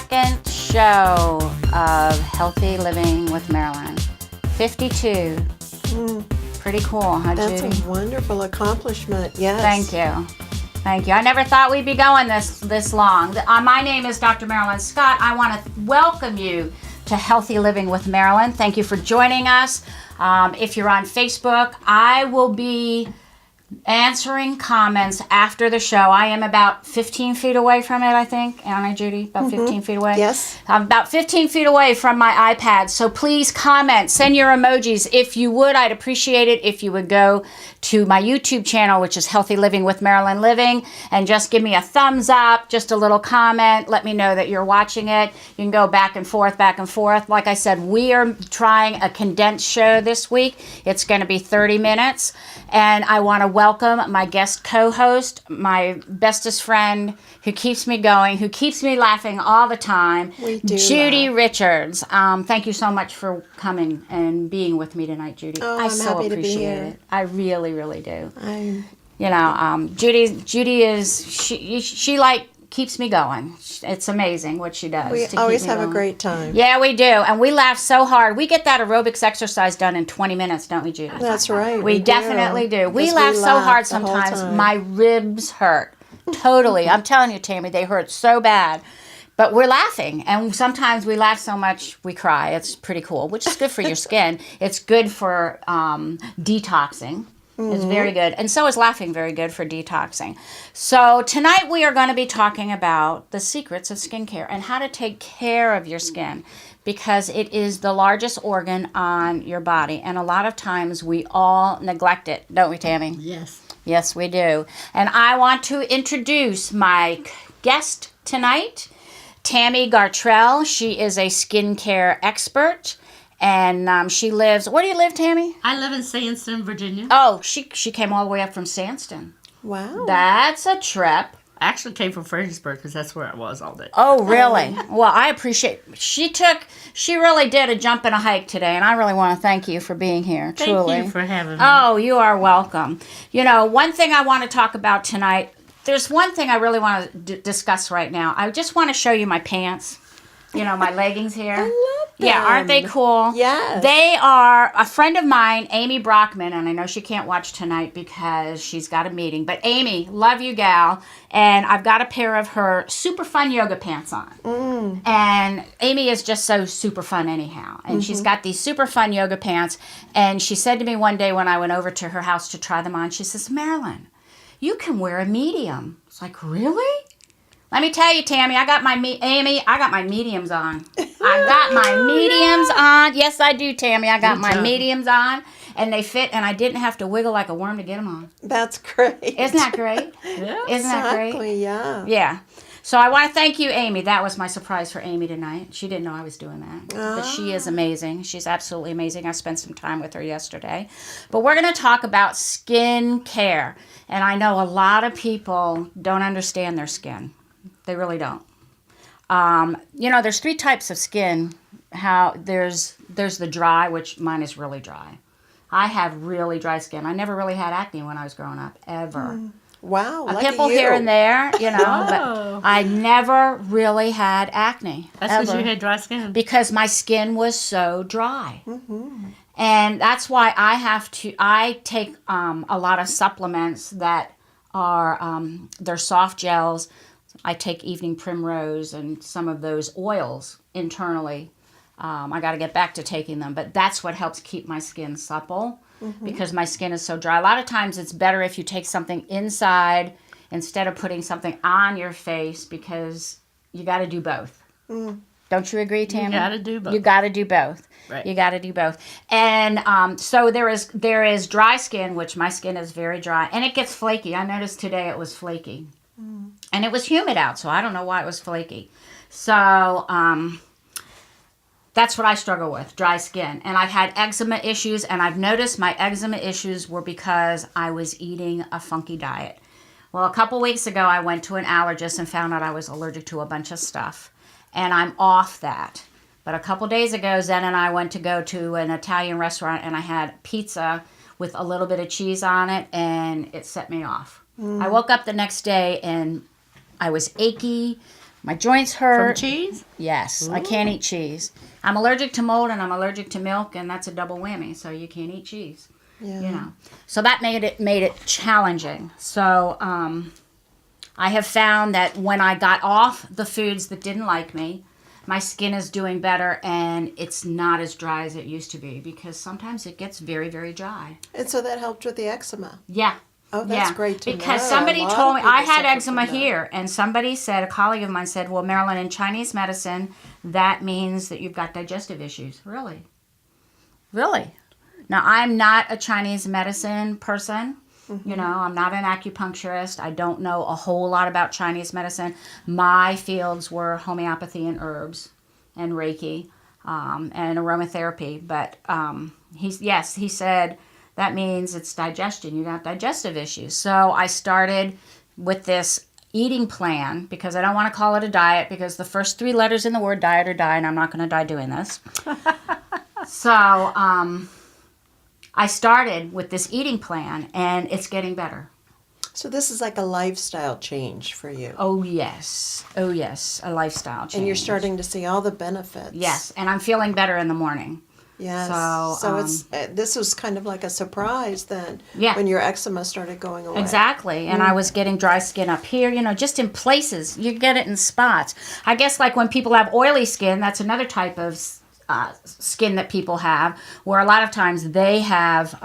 52nd show of Healthy Living with Marilyn. 52. Pretty cool, huh, That's Judy? a wonderful accomplishment, yes. Thank you. Thank you. I never thought we'd be going this long. My name is Dr. Marilyn Scott. I want to welcome you to Healthy Living with Marilyn. Thank you for joining us. If you're on Facebook, I will be answering comments after the show. I am about 15 feet away from it, I think. Aren't I, Judy? About 15 feet away? Yes. I'm about 15 feet away from my iPad. So please comment. Send your emojis. If you would, I'd appreciate it if you would go to my YouTube channel, which is Healthy Living with Marilyn Living, and just give me a thumbs up, just a little comment. Let me know that you're watching it. You can go back and forth, back and forth. Like I said, we are trying a condensed show this week. It's going to be 30 minutes. And I want to welcome my guest co-host, my bestest friend who keeps me going, who keeps me laughing all the time, Judy Richards. Thank you so much for coming and being with me tonight, Judy. Oh, I I'm so happy to be appreciate here. it. I really, really do. I'm Judy is she like keeps me going. It's amazing what she does. We to always keep me have a going. great time. Yeah, we do. And we laugh so hard. We get that aerobics exercise done in 20 minutes, don't we, Judy? That's right. We definitely do. We Because laugh so hard the whole sometimes. time. My ribs hurt. Totally. I'm telling you, Tammy, they hurt so bad. But we're laughing. And sometimes we laugh so much we cry. It's pretty cool, which is good for your skin. It's good for detoxing. It's very good. And so is laughing very good for detoxing. So tonight we are going to be talking about the secrets of skincare and how to take care of your skin, because it is the largest organ on your body. And a lot of times we all neglect it, don't we, Tammy? Yes. Yes, we do. And I want to introduce my guest tonight, Tammy Gatrell. She is a skincare expert. And she lives, where do you live, Tammy? I live in Sandston, Virginia. Oh, she came all the way up from Sandston. Wow. That's a trip. I actually came from Fredericksburg because that's where I was all day. Oh, really? Well, I appreciate, she really did a jump and a hike today, and I really want to thank you for being here, truly. Thank you for having me. Oh, you are welcome. You know, one thing I want to talk about tonight, there's one thing I really want to discuss right now. I just want to show you my pants. You know, my leggings here. I love them. Yeah, aren't they cool? Yes. They are a friend of mine, Amy Brockman, and I know she can't watch tonight because she's got a meeting. But Amy, love you, gal. And I've got a pair of her super fun yoga pants on. And Amy is just so super fun anyhow. And she's got these super fun yoga pants. And she said to me one day when I went over to her house to try them on, she says, Marilyn, you can wear a medium. It's like, really? Let me tell you, Tammy, I got my mediums on. I got my mediums on. Yes, I do, Tammy. I got my mediums on, and they fit, and I didn't have to wiggle like a worm to get them on. That's great. Isn't that great? Yeah. Isn't that great? Exactly, yeah. Yeah. So I want to thank you, Amy. That was my surprise for Amy tonight. She didn't know I was doing that. But she is amazing. She's absolutely amazing. I spent some time with her yesterday. But we're going to talk about skin care. And I know a lot of people don't understand their skin. They really don't. There's three types of skin. There's the dry, which mine is really dry. I have really dry skin. I never really had acne when I was growing up, ever. Wow, A lucky pimple you. here and there, but I never really had acne. That's because you had dry skin. Because my skin was so dry. And that's why I take a lot of supplements that are, they're soft gels. I take evening primrose and some of those oils internally. I got to get back to taking them, but that's what helps keep my skin supple because my skin is so dry. A lot of times it's better if you take something inside instead of putting something on your face, because you got to do both. Don't you agree, Tammy? You got to do both. You got to do both. Right. You got to do both. And so there is dry skin, which my skin is very dry, and it gets flaky. I noticed today it was flaky. And it was humid out, so I don't know why it was flaky. So that's what I struggle with, dry skin. And I've had eczema issues, and I've noticed my eczema issues were because I was eating a funky diet. Well, a couple weeks ago, I went to an allergist and found out I was allergic to a bunch of stuff. And I'm off that. But a couple days ago, Zen and I went to go to an Italian restaurant, and I had pizza with a little bit of cheese on it, and it set me off. I woke up the next day, and I was achy. My joints From hurt. cheese? Yes, I can't eat cheese. I'm allergic to mold and I'm allergic to milk, and that's a double whammy. So you can't eat cheese. Yeah. You know, so that made it challenging. So I have found that when I got off the foods that didn't like me, my skin is doing better, and it's not as dry as it used to be, because sometimes it gets very, very dry. And so that helped with the eczema. Yeah. Oh, that's Yeah, great to know. because A somebody lot told of me I people had suffer eczema from that. here, and somebody said, a colleague of mine said, well, Marilyn, in Chinese medicine, that means that you've got digestive issues. Really? Really? Now, I'm not a Chinese medicine person. You know, I'm not an acupuncturist. I don't know a whole lot about Chinese medicine. My fields were homeopathy and herbs and Reiki and aromatherapy. But he said, that means it's digestion. You got digestive issues. So I started with this eating plan, because I don't want to call it a diet, because the first 3 letters in the word diet are die, and I'm not going to die doing this. So I started with this eating plan, and it's getting better. So this is like a lifestyle change for you. Oh, yes. Oh, yes. A lifestyle change. And you're starting to see all the benefits. Yes, and I'm feeling better in the morning. Yes. So, it's this was kind of like a surprise then. Yeah. When your eczema started going away. Exactly. And I was getting dry skin up here, you know, just in places. You get it in spots. I guess like when people have oily skin, that's another type of skin that people have, where a lot of times they have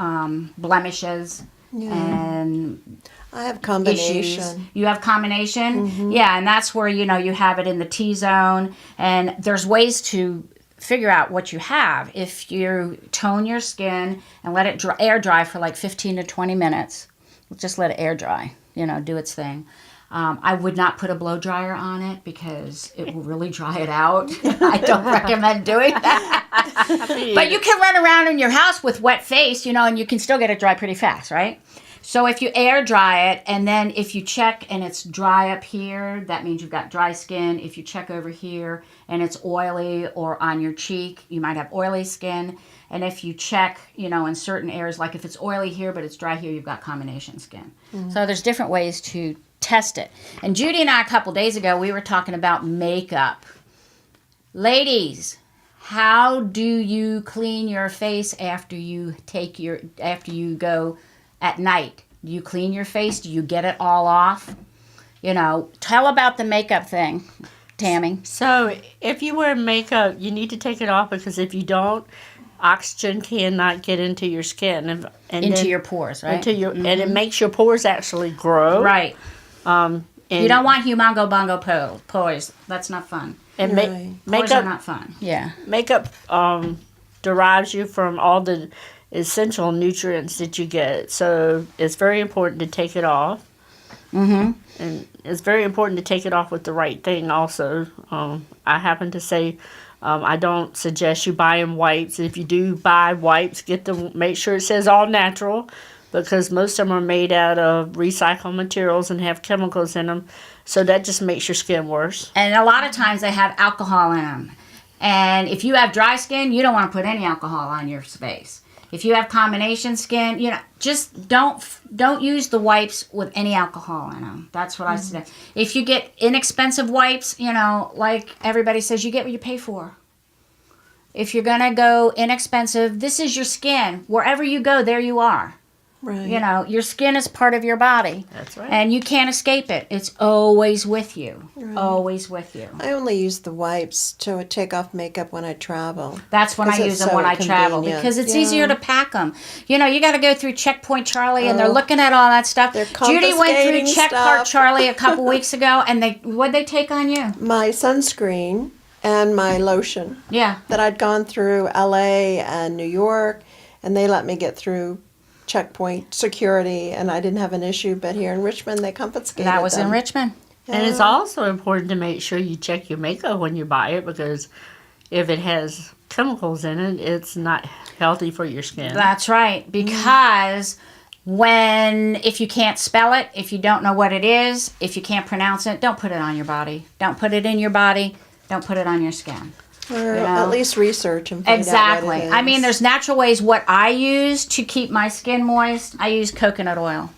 blemishes and I have issues. combination. You have combination? Yeah, and that's where, you know, you have it in the T-zone, and there's ways to figure out what you have. If you tone your skin and let it air dry for like 15 to 20 minutes, just let it air dry, you know, do its thing. I would not put a blow dryer on it, because it will really dry it out. I don't recommend doing that. But you can run around in your house with wet face, you know, and you can still get it dry pretty fast, right? So if you air dry it, and then if you check and it's dry up here, that means you've got dry skin. If you check over here and it's oily, or on your cheek, you might have oily skin. And if you check, you know, in certain areas, like if it's oily here but it's dry here, you've got combination skin. So there's different ways to test it. And Judy and I, a couple days ago, we were talking about makeup. Ladies, how do you clean your face after you go at night? Do you clean your face? Do you get it all off? You know, tell about the makeup thing, Tammy. So if you wear makeup, you need to take it off, because if you don't, oxygen cannot get into your skin and Into your pores, right? and it makes your pores actually grow. Right. And You don't want humongo bongo pores. That's not fun. and Right. Pores are makeup not fun. Yeah. makeup derives you from all the essential nutrients that you get. So it's very important to take it off. And it's very important to take it off with the right thing also. I happen to say, I don't suggest you buying wipes. If you do buy wipes, make sure it says all natural, because most of them are made out of recycled materials and have chemicals in them. So that just makes your skin worse. And a lot of times they have alcohol in them. And if you have dry skin, you don't want to put any alcohol on your face. If you have combination skin, you know, just don't use the wipes with any alcohol in them. That's what I say. If you get inexpensive wipes, you know, like everybody says, you get what you pay for. If you're going to go inexpensive, this is your skin. Wherever you go, there you are. Right. You know, your skin is part of your body. That's right. And you can't escape it. It's always with you. Right. Always with you. I only use the wipes to take off makeup when I travel. That's when I 'Cause it's use them so when I travel, convenient. because it's Yeah. easier to pack them. You know, you got to go through Checkpoint Charlie, and they're Oh. looking at all that stuff. They're Judy went through confiscating Checkpoint stuff. Charlie a couple weeks ago, and what'd they take on you? My sunscreen and my lotion Yeah. that I'd gone through LA and New York, and they let me get through checkpoint security, and I didn't have an issue. But here in Richmond, they confiscated That was them. in Richmond. And it's also important to make sure you check your makeup when you buy it, because if it has chemicals in it, it's not healthy for your skin. That's right, because if you can't spell it, if you don't know what it is, if you can't pronounce it, don't put it on your body. Don't put it in your body. Don't put it on your skin. Or you know. at least research and find out Exactly. what it is. I mean, there's natural ways. What I use to keep my skin moist, I use coconut oil.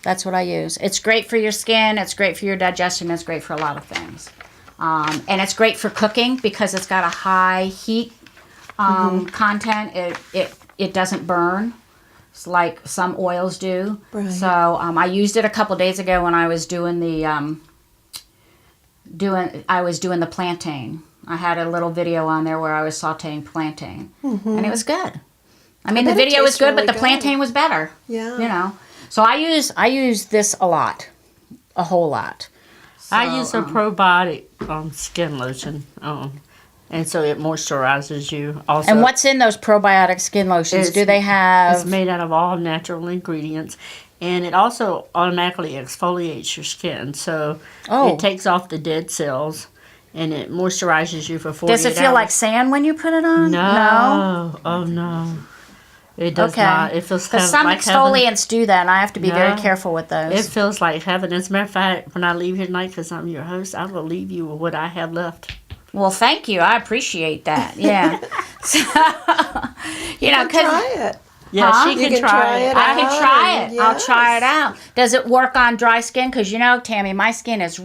That's what I use. It's great for your skin. It's great for your digestion. It's great for a lot of things. And it's great for cooking because it's got a high heat content. It doesn't burn. It's like some oils do. Right. So I used it a couple days ago when I was doing the plantain. I had a little video on there where I was sautéing plantain, and it was good. I mean, the bet it video was tastes good, really but the good. plantain was better. Yeah. You know. So I use this a lot, a whole lot. I use a probiotic skin lotion, and so it moisturizes you. Also, And what's in those probiotic skin lotions? Do they It's have? made out of all natural ingredients, and it also automatically exfoliates your skin. So Oh. it takes off the dead cells, and it moisturizes you for 48 hours. Does it feel like sand when you put it on? No. Oh, no. It does Okay. not. It feels Because some like heaven. exfoliants do that, and I have to be very No. careful with those. It feels like heaven. As a matter of fact, when I leave here tonight, because I'm your host, I will leave you with what I have left. Well, thank you. I appreciate that. Yeah. So, you know, because Try it. Yeah, Huh? she You can can try try it. it I can try it. I'll Yes. try it out. Does it work on dry skin? Because, you know, Tammy, my skin is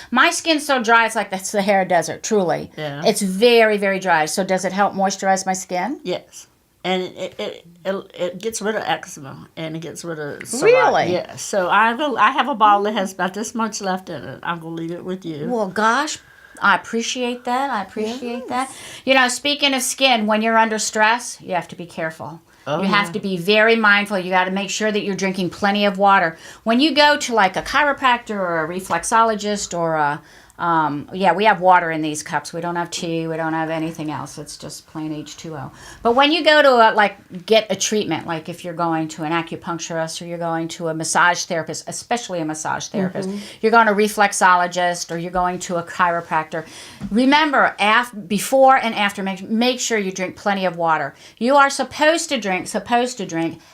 my skin's so dry, it's like the Sahara Desert, truly. Yeah. It's very, very dry. So does it help moisturize my skin? Yes. And it gets rid of eczema and it gets rid of psoriasis. Really? Yeah. So I have a bottle that has about this much left in it. I'm gonna leave it with you. Well, gosh, I appreciate that. That. You know, speaking of skin, when you're under stress, you have to be careful. Oh, You have to be very mindful. You got to make sure that you're drinking plenty of water. When you go to like a chiropractor or a reflexologist or a we have water in these cups. We don't have tea. We don't have anything else. It's just plain H2O. But when you go to get a treatment, like if you're going to an acupuncturist or you're going to a massage therapist, especially a massage therapist, you're going to a reflexologist or you're going to a chiropractor, remember, before and after, make sure you drink plenty of water. You are supposed to drink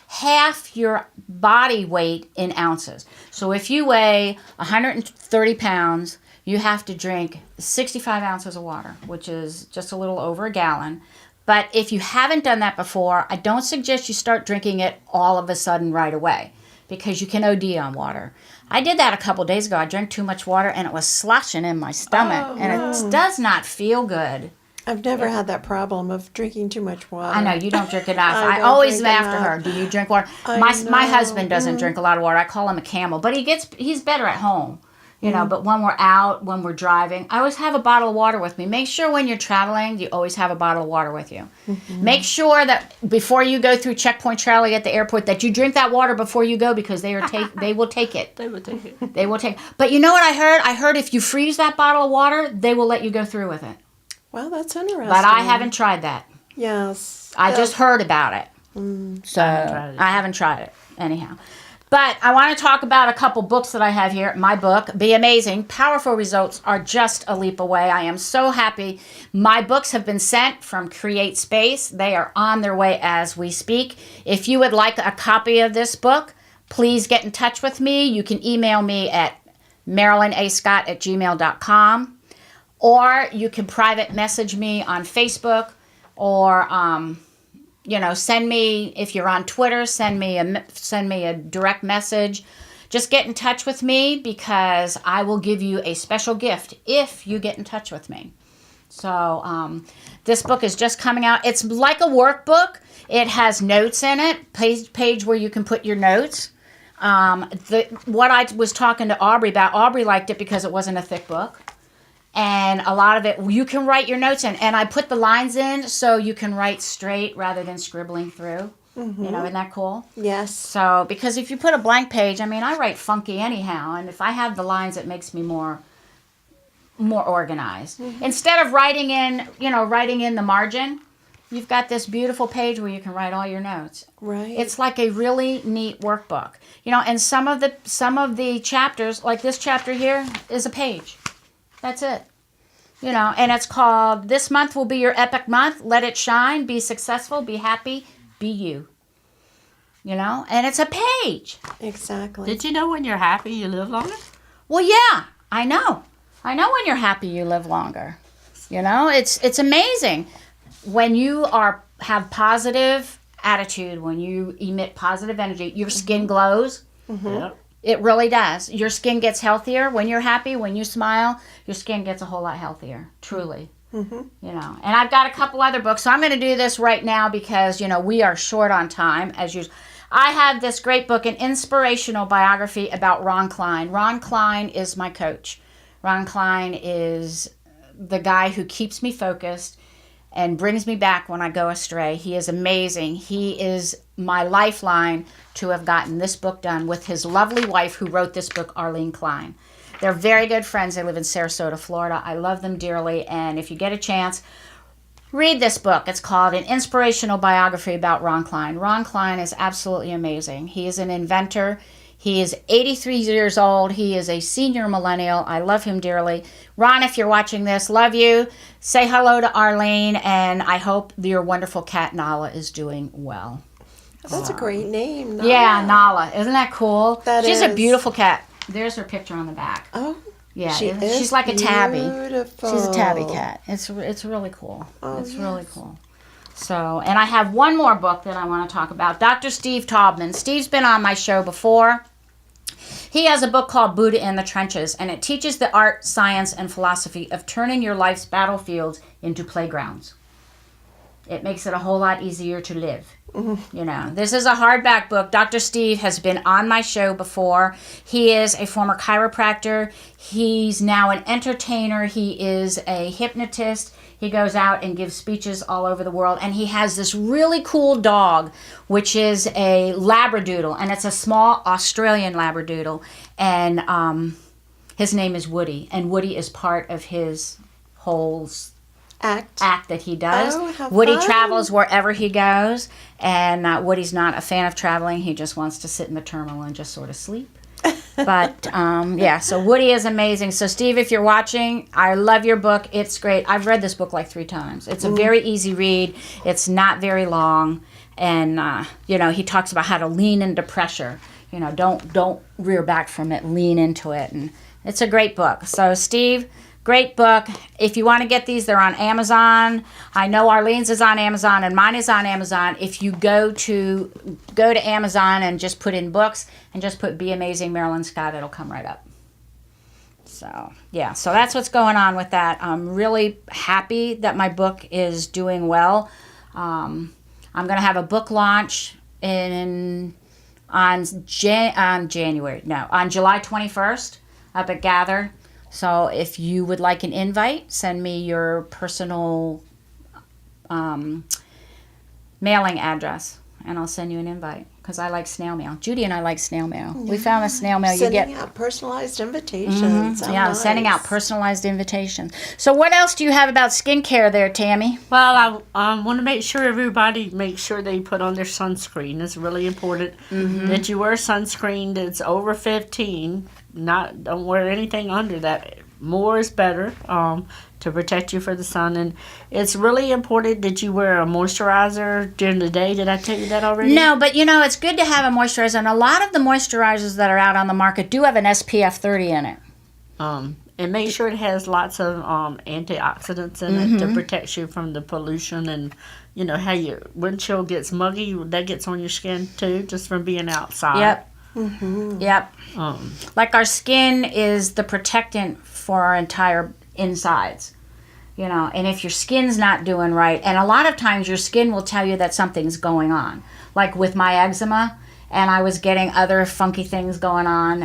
half your body weight in ounces. So if you weigh 130 pounds, you have to drink 65 ounces of water, which is just a little over a gallon. But if you haven't done that before, I don't suggest you start drinking it all of a sudden right away because you can OD on water. I did that a couple days ago. I drank too much water and it was sloshing in my stomach, and it does not feel good. I've never had that problem of drinking too much water. I know you don't drink enough. I I don't always am drink after enough. her. Do you drink water? I My know. husband doesn't drink a lot of water. I call him a camel, but he's better at home. You know, but when we're out, when we're driving, I always have a bottle of water with me. Make sure when you're traveling, you always have a bottle of water with you. Make sure that before you go through checkpoint Charlie at the airport, that you drink that water before you go because they will take it. They would take it. They will take. But you know what I heard? I heard if you freeze that bottle of water, they will let you go through with it. Well, that's interesting. But I haven't tried that. Yes. I just heard about it. So tried it. I haven't tried it anyhow. But I want to talk about a couple books that I have here. My book, Be Amazing. Powerful results are just a leap away. I am so happy. My books have been sent from Create Space. They are on their way as we speak. If you would like a copy of this book, please get in touch with me. You can email me at marilynscott@gmail.com, or you can private message me on Facebook, or send me, if you're on Twitter, send me a direct message. Just get in touch with me because I will give you a special gift if you get in touch with me. So this book is just coming out. It's like a workbook. It has notes in it, page where you can put your notes. What I was talking to Aubrey about, Aubrey liked it because it wasn't a thick book. And a lot of it, you can write your notes in. And I put the lines in so you can write straight rather than scribbling through. You know, isn't that cool? Yes. So, because if you put a blank page, I mean, I write funky anyhow. And if I have the lines, it makes me more organized. Instead of writing in the margin, you've got this beautiful page where you can write all your notes. Right. It's like a really neat workbook. And some of the chapters, like this chapter here, is a page. That's it. And it's called, This Month Will Be Your Epic Month. Let it shine. Be successful. Be happy. Be you. And it's a page. Exactly. Did you know when you're happy, you live longer? Well, yeah, I know. I know when you're happy, you live longer. It's amazing. When you have positive attitude, when you emit positive energy, your skin glows. Yep. It really does. Your skin gets healthier when you're happy, when you smile. Your skin gets a whole lot healthier, truly. Mm-hmm. You know, and I've got a couple other books, so I'm going to do this right now because, you know, we are short on time, as usual. I have this great book, an inspirational biography about Ron Klein. Ron Klein is my coach. Ron Klein is the guy who keeps me focused and brings me back when I go astray. He is amazing. He is my lifeline to have gotten this book done with his lovely wife who wrote this book, Arlene Klein. They're very good friends. They live in Sarasota, Florida. I love them dearly, and if you get a chance, read this book. It's called An Inspirational Biography about Ron Klein. Ron Klein is absolutely amazing. He is an inventor. He is 83 years old. He is a senior millennial. I love him dearly. Ron, if you're watching this, love you. Say hello to Arlene, and I hope your wonderful cat Nala is doing well. That's a great name. Nala. Yeah, Nala. Isn't that cool? She's a is. beautiful cat. There's her picture on the back. Oh, yeah, is she's like a tabby. Beautiful. She's a tabby cat. It's really cool. Oh, it's yes. really cool. So, and I have one more book that I want to talk about. Dr. Steve Taubman. Steve's been on my show before. He has a book called Buddha in the Trenches, and it teaches the art, science, and philosophy of turning your life's battlefields into playgrounds. It makes it a whole lot easier to live. Mm-hmm. You know, this is a hardback book. Dr. Steve has been on my show before. He is a former chiropractor. He's now an entertainer. He is a hypnotist. He goes out and gives speeches all over the world. And he has this really cool dog, which is a Labradoodle. And it's a small Australian Labradoodle. And his name is Woody. And Woody is part of his whole act that he does. Oh, how Woody fun. travels wherever he goes, and Woody's not a fan of traveling. He just wants to sit in the terminal and just sort of sleep. But yeah, so Woody is amazing. So Steve, if you're watching, I love your book. It's great. I've read this book like 3 times. It's a very easy read. It's not very long, and you know, he talks about how to lean into pressure. You know, don't rear back from it. Lean into it, and it's a great book. So Steve, great book. If you want to get these, they're on Amazon. I know Arlene's is on Amazon and mine is on Amazon. If you go to Amazon and just put in books and just put Be Amazing Marilyn Scott, it'll come right up. So, yeah. So that's what's going on with that. I'm really happy that my book is doing well. I'm going to have a book launch on July 21st up at Gather. So if you would like an invite, send me your personal mailing address, and I'll send you an invite, because I like snail mail. Judy and I like snail mail. We found a snail mail Sending out personalized invitations. Mm-hmm. How Yeah, nice. sending out personalized invitations. So what else do you have about skincare there, Tammy? Well, I want to make sure everybody makes sure they put on their sunscreen. It's really important that you wear sunscreen that's over 15. Don't wear anything under that. More is better to protect you for the sun. And it's really important that you wear a moisturizer during the day. Did I tell you that already? No, but you know, it's good to have a moisturizer. And a lot of the moisturizers that are out on the market do have an SPF 30 in it. And make sure it has lots of antioxidants in it to protect you from the pollution, and you know how your windshield gets muggy, that gets on your skin too, just from being outside. Yep. Yep. Like our skin is the protectant for our entire insides, you know, and if your skin's not doing right, and a lot of times your skin will tell you that something's going on, like with my eczema, and I was getting other funky things going on,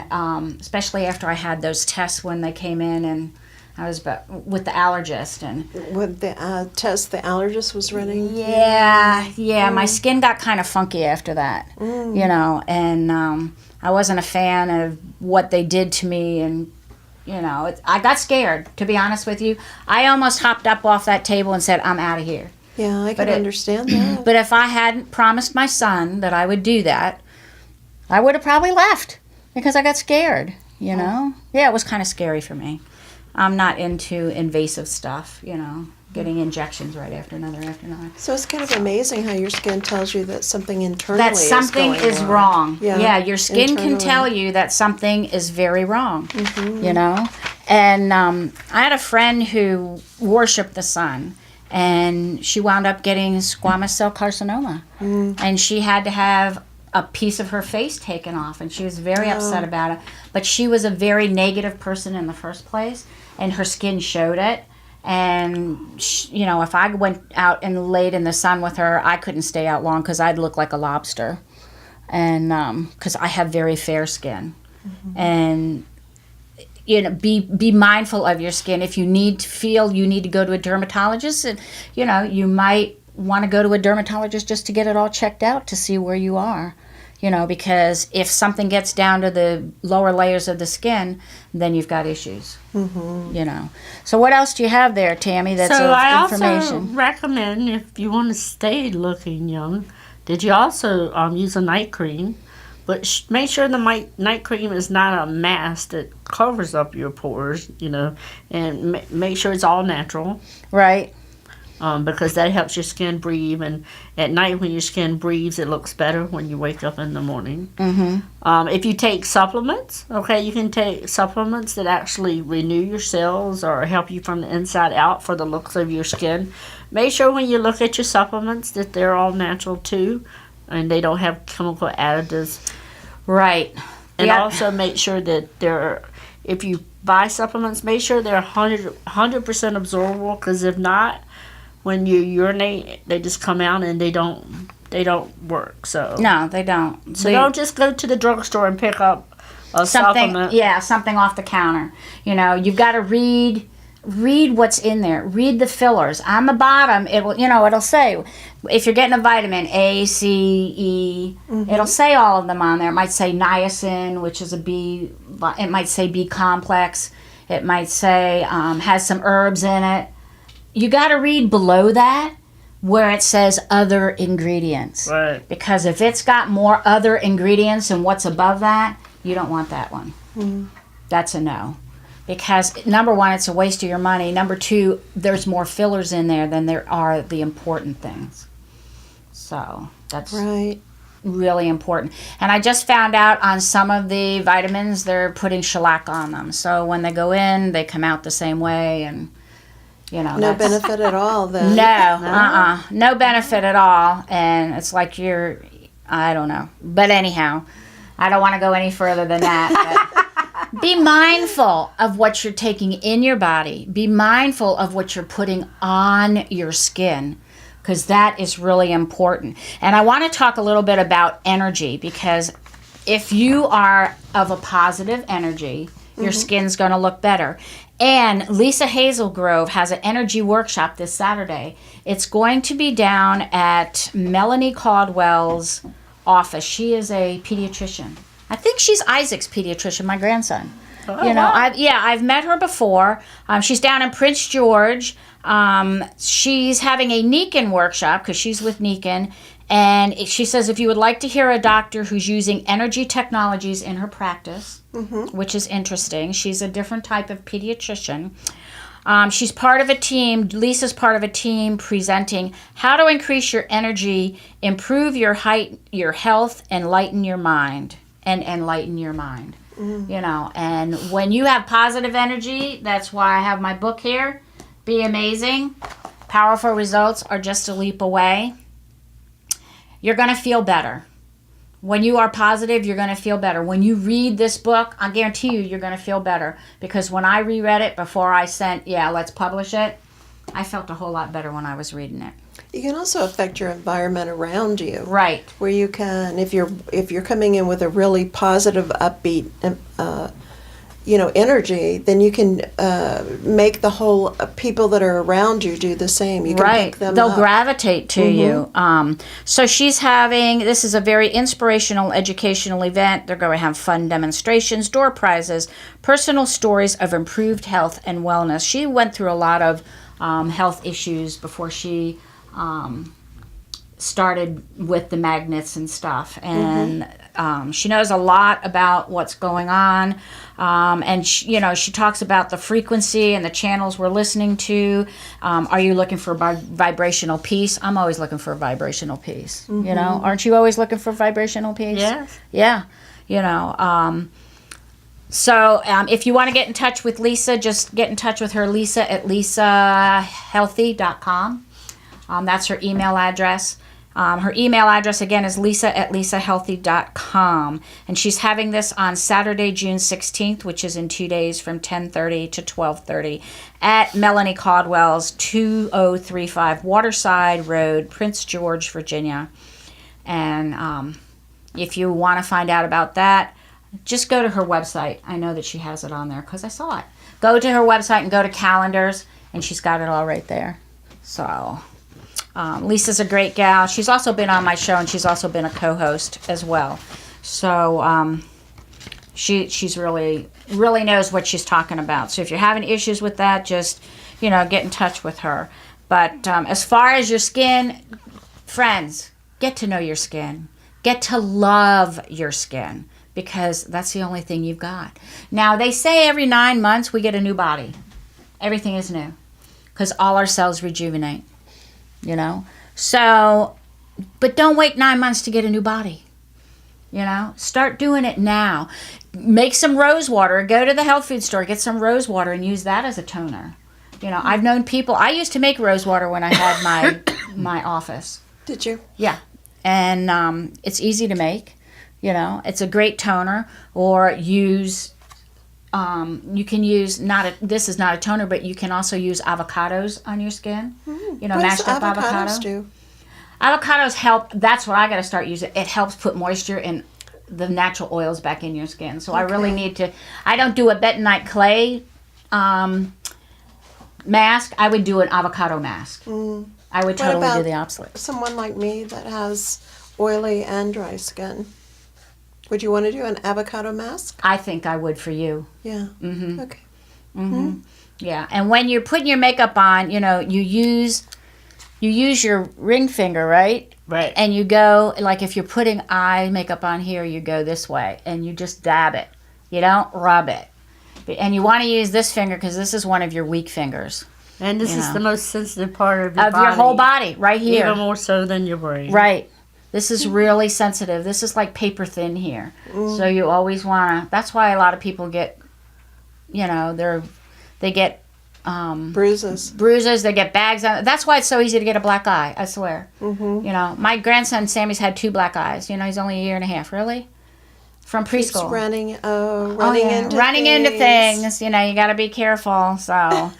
especially after I had those tests when they came in, and I was with the allergist, and With the test the allergist was running? my skin got kind of funky after that, you know, and I wasn't a fan of what they did to me, and you know, I got scared, to be honest with you. I almost hopped up off that table and said, I'm out of here. Yeah, I can understand that. But if I hadn't promised my son that I would do that, I would have probably left, because I got scared, you know. Yeah, it was kind of scary for me. I'm not into invasive stuff, you know, getting injections right after another. So it's kind of amazing how your skin tells you that something internally That something is going wrong. Yeah, Yeah, your skin can internally. tell you that something is very wrong, you know. And I had a friend who worshipped the sun, and she wound up getting squamous cell carcinoma. And she had to have a piece of her face taken off, and she was very upset about it. But she was a very negative person in the first place, and her skin showed it. And you know, if I went out and laid in the sun with her, I couldn't stay out long because I'd look like a lobster, and because I have very fair skin. And you know, be mindful of your skin. If you need to feel you need to go to a dermatologist, and you know, you might want to go to a dermatologist just to get it all checked out to see where you are, you know, because if something gets down to the lower layers of the skin, then you've got issues, you know. So what else do you have there, Tammy, that's so of I information? also recommend, if you want to stay looking young, that you also use a night cream. But make sure the night cream is not a mask that covers up your pores, you know, and make sure it's all natural. Right. Because that helps your skin breathe, and at night when your skin breathes, it looks better when you wake up in the morning. If you take supplements, okay, you can take supplements that actually renew your cells or help you from the inside out for the looks of your skin. Make sure when you look at your supplements that they're all natural too, and they don't have chemical additives. Right. And also make sure that if you buy supplements, make sure they're 100% absorbable, because if not, when you urinate, they just come out and they don't work. So No, they don't. So don't just go to the drugstore and pick up a something, supplement. yeah, something off the counter. You know, you've got to read what's in there. Read the fillers. On the bottom, it'll say, if you're getting a vitamin A, C, E, it'll say all of them on there. It might say niacin, which is a B. It might say B complex. It might say has some herbs in it. You got to read below that where it says other ingredients. Right. Because if it's got more other ingredients than what's above that, you don't want that one. That's a no. Because number one, it's a waste of your money. Number two, there's more fillers in there than there are the important things. So that's really important. And I just found out on some of the vitamins, they're putting shellac on them. So when they go in, they come out the same way, and you know, no benefit at all then. No benefit at all. And it's like I don't know. But anyhow, I don't want to go any further than that. But be mindful of what you're taking in your body. Be mindful of what you're putting on your skin, because that is really important. And I want to talk a little bit about energy, because if you are of a positive energy, your skin's going to look better. And Lisa Hazelgrove has an energy workshop this Saturday. It's going to be down at Melanie Caldwell's office. She is a pediatrician. I think she's Isaac's pediatrician, my grandson. Oh, you know, wow. I've met her before. She's down in Prince George. She's having a Niken workshop because she's with Niken. And she says if you would like to hear a doctor who's using energy technologies in her practice, which is interesting. She's a different type of pediatrician. She's part of a team. Lisa's part of a team presenting how to increase your energy, improve your health, and lighten your mind. And enlighten your mind. You know, and when you have positive energy, that's why I have my book here. Be amazing. Powerful results are just a leap away. You're going to feel better. When you are positive, you're going to feel better. When you read this book, I guarantee you're going to feel better. Because when I reread it before I sent, let's publish it, I felt a whole lot better when I was reading it. You can also affect your environment around you. Right. Where you can, if you're coming in with a really positive, upbeat, energy, then you can make the whole people that are around you do the same. You can pick them They'll up. gravitate to you. So she's having, this is a very inspirational, educational event. They're going to have fun demonstrations, door prizes, personal stories of improved health and wellness. She went through a lot of health issues before she started with the magnets and stuff, and she knows a lot about what's going on, and she talks about the frequency and the channels we're listening to. Are you looking for vibrational peace? I'm always looking for vibrational peace. You know, aren't you always looking for vibrational peace? Yes. Yeah. You know, so if you want to get in touch with Lisa, just get in touch with her, Lisa at lisahealthy.com. That's her email address. Her email address, again, is lisa@lisahealthy.com. And she's having this on Saturday, June 16th, which is in 2 days from 10:30 to 12:30 at Melanie Caldwell's 2035 Waterside Road, Prince George, Virginia. And if you want to find out about that, just go to her website. I know that she has it on there because I saw it. Go to her website and go to calendars, and she's got it all right there. So... Lisa's a great gal. She's also been on my show, and she's also been a co-host as well. So she's really knows what she's talking about. So if you're having issues with that, just get in touch with her. But as far as your skin, friends, get to know your skin. Get to love your skin, because that's the only thing you've got. Now they say every 9 months we get a new body. Everything is new, because all our cells rejuvenate. So, but don't wait 9 months to get a new body. Start doing it now. Make some rose water. Go to the health food store, get some rose water, and use that as a toner. I've known people. I used to make rose water when I had my office. Did you? Yeah, and it's easy to make. It's a great toner. Or use. You can use this is not a toner, but you can also use avocados on your skin. Mashed up avocado. Do? Avocados help. That's what I got to start using. It helps put moisture and the natural oils back in your skin. So I really need to. I don't do a bentonite clay mask. I would do an avocado mask. I would totally do the opposite. Someone like me that has oily and dry skin. Would you want to do an avocado mask? I think I would for you. Yeah. Mm-hmm. Okay. Mm-hmm. Yeah, and when you're putting your makeup on, you use your ring finger, right? Right. And you go, like if you're putting eye makeup on here, you go this way, and you just dab it. You don't rub it. And you want to use this finger because this is one of your weak fingers. And this is the most sensitive part of your whole body, right here. Even more so than your brain. Right. This is really sensitive. This is like paper thin here. So you always want to... That's why a lot of people get, they get... bruises. They get bags on. That's why it's so easy to get a black eye, I swear. Mm-hmm. My grandson Sammy's had 2 black eyes. He's only a year and a half, really? From preschool. Keeps running into things. You got to be careful, so...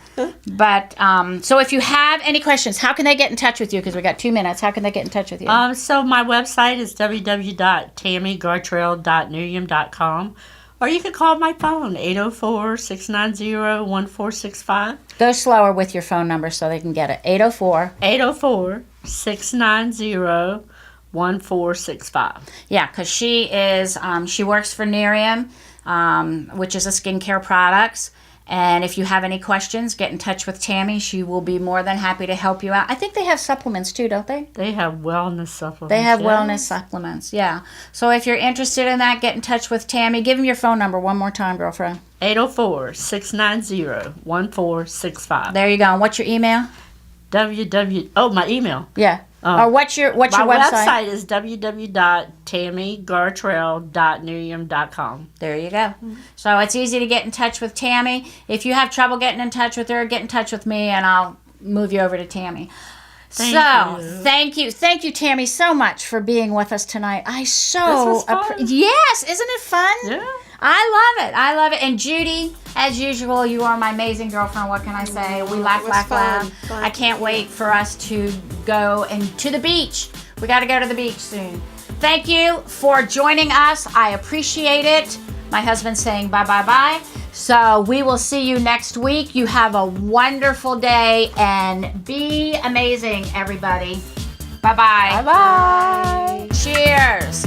But so if you have any questions, how can they get in touch with you? Because we got 2 minutes. How can they get in touch with you? So my website is www.tammygartrell.nurium.com, or you can call my phone 804-690-1465. Go slower with your phone number so they can get it. 804-690-1465. Yeah, because she is she works for Nurium, which is a skincare products. And if you have any questions, get in touch with Tammy. She will be more than happy to help you out. I think they have supplements too, don't they? They have wellness supplements. They have wellness supplements, yeah. So if you're interested in that, get in touch with Tammy. Give them your phone number one more time, girlfriend. 804-690-1465. There you go. And what's your email? my email. Yeah. Or what's your website? My website is www.tammygartrell.nurium.com. There you go. So it's easy to get in touch with Tammy. If you have trouble getting in touch with her, get in touch with me and I'll move you over to Tammy. Thank you, Tammy, so much for being with us tonight. This was fun. Yes, isn't it fun? Yeah. I love it. And Judy, as usual, you are my amazing girlfriend. What can I say? We laugh. Fun. I can't wait for us to go to the beach. We got to go to the beach soon. Thank you for joining us. I appreciate it. My husband's saying bye. So we will see you next week. You have a wonderful day and be amazing, everybody. Bye-bye. Bye-bye. Cheers.